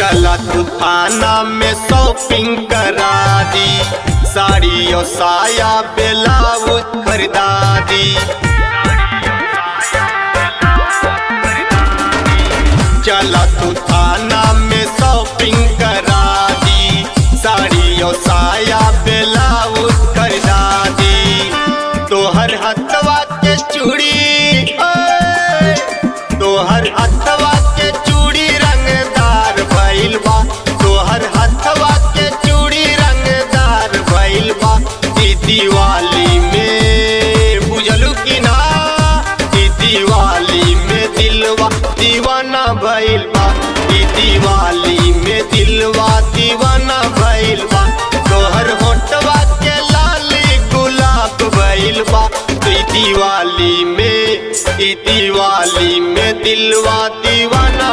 चला तू थाना में शॉपिंग करा दी, साड़ी और साया ब्लाउज खरीदा दी। चला तू थाना में शॉपिंग करा दी, साड़ी और साया ब्लाउज खरीदा दी। तोहर हथवा के चूड़ी, तोहर हथवा के चूड़ी रंगदार भइल बा, तोहर हथवा के चूड़ी रंगदार भइल बा। ई दिवाली में बुझलू कि ना, ई दिवाली में दिलवा दीवाना भइल बा, ई दिवाली में दिलवा दीवाना भइल बा। तोहर होठवा के लाली गुलाब भइल बा, ई दिवाली में दिलवा दीवाना।